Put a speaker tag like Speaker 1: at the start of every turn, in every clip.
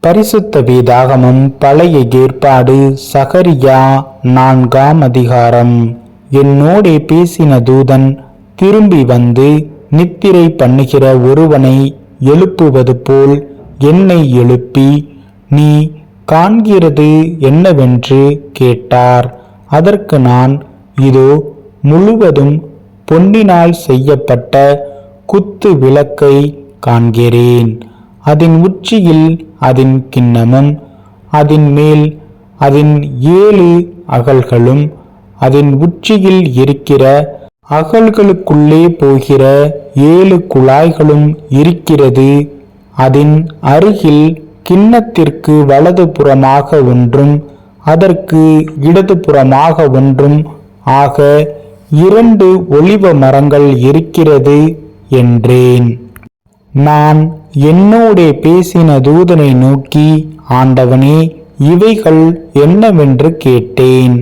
Speaker 1: பரிசுத்த வேதாகமம் பழைய ஏற்பாடு சகரியா 4ஆம் அதிகாரம். என்னோடே பேசின தூதன் திரும்பி வந்து நித்திரை பண்ணுகிற ஒருவனை எழுப்புவது போல் என்னை எழுப்பி, நீ காண்கிறது என்னவென்று கேட்டார். அதற்கு நான், இதோ முழுவதும் பொன்னினால் செய்யப்பட்ட குத்து விளக்கை காண்கிறேன். அதன் உச்சியில் அதன் கிண்ணமும், அதன் மேல் அதன் 7 அகல்களும், அதன் உச்சியில் இருக்கிற அகல்களுக்குள்ளே போகிற 7 குழாய்களும் இருக்கிறது. அதன் அருகில் கிண்ணத்திற்கு வலது புறமாக ஒன்றும் அதற்கு இடது புறமாக ஒன்றும் ஆக 2 ஒலிவ மரங்கள் இருக்கிறது என்றேன். நான் என்னோடே பேசின தூதனை நோக்கி, ஆண்டவனே, இவைகள் என்னவென்று கேட்டேன்.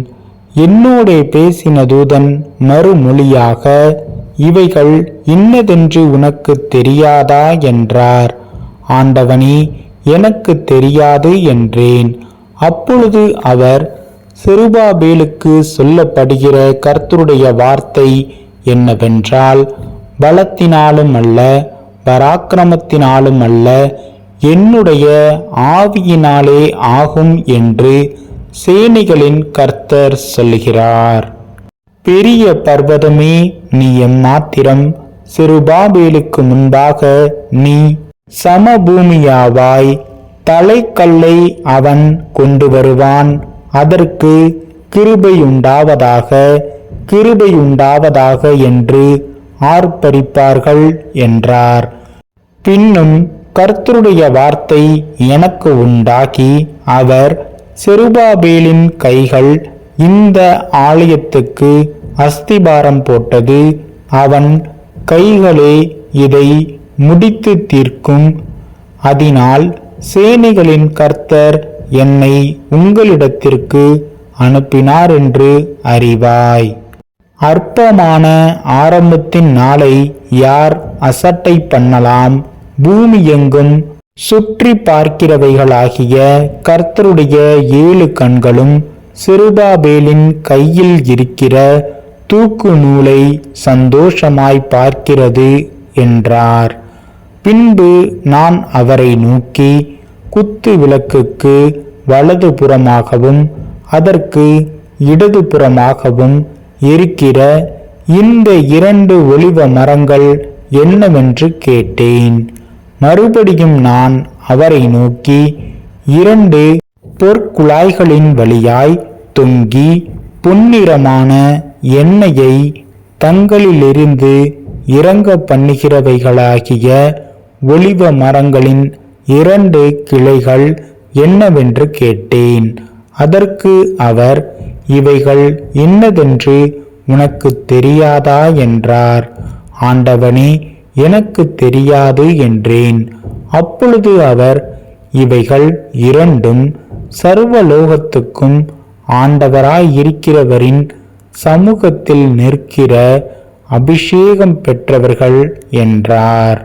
Speaker 1: என்னோடே பேசின தூதன் மறுமொழியாக, இவைகள் இன்னதென்று உனக்கு தெரியாதா என்றார். ஆண்டவனே, எனக்கு தெரியாது என்றேன். அப்பொழுது அவர், செருபாபேலுக்கு சொல்லப்படுகிற கர்த்தருடைய வார்த்தை என்னவென்றால், பலத்தினாலும் அல்ல, பராக்கிரமத்தினாலும் அல்ல, என்னுடைய ஆவியினாலே ஆகும் என்று சேனைகளின் கர்த்தர் சொல்லுகிறார். பெரிய பர்வதமே, நீ எம்மாத்திரம், செருபாபேலுக்கு முன்பாக நீ சமபூமியாவாய். தலைக்கல்லை அவன் கொண்டு வருவான், அதற்கு கிருபையுண்டாவதாக, கிருபையுண்டாவதாக என்று ஆர்ப்பரிப்பார்கள் என்றார். பின்னும் கர்த்தருடைய வார்த்தை எனக்கு உண்டாகி, அவர், செருபாபேலின் கைகள் இந்த ஆலயத்துக்கு அஸ்திபாரம் போட்டது. அவன் கைகளே இதை முடித்து தீர்க்கும். அதனால் சேனைகளின் கர்த்தர் என்னை உங்களிடத்திற்கு அனுப்பினார் என்று அறிவாய். அற்பமான ஆரம்பத்தின் நாளை யார் அசட்டை பண்ணலாம்? பூமி எங்கும் சுற்றி பார்க்கிறவைகளாகிய கர்த்தருடைய 7 கண்களும் செருபாபேலின் கையில் இருக்கிற தூக்கு நூலை சந்தோஷமாய் பார்க்கிறது என்றார். பின்பு நான் அவரை நோக்கி, குத்து விளக்குக்கு வலது புறமாகவும் அதற்கு இடது புறமாகவும் இருக்கிற இந்த 2 ஒலிவ மரங்கள் என்னவென்று கேட்டேன். மறுபடியும் நான் அவரை நோக்கி, 2 பொற்குழாய்களின் வழியாய் தொங்கி பொன்னிறமான எண்ணெயை தங்களிலிருந்து இறங்க பண்ணுகிறவைகளாகிய ஒலிவ மரங்களின் 2 கிளைகள் என்னவென்று கேட்டேன். அதற்கு அவர், இவைகள் இன்னதென்று உனக்கு தெரியாதா என்றார். ஆண்டவனே, எனக்கு தெரியாது என்றேன். அப்பொழுது அவர், இவைகள் 2ம் சர்வலோகத்துக்கும் ஆண்டவராயிருக்கிறவரின் சமூகத்தில் நிற்கிற அபிஷேகம் பெற்றவர்கள் என்றார்.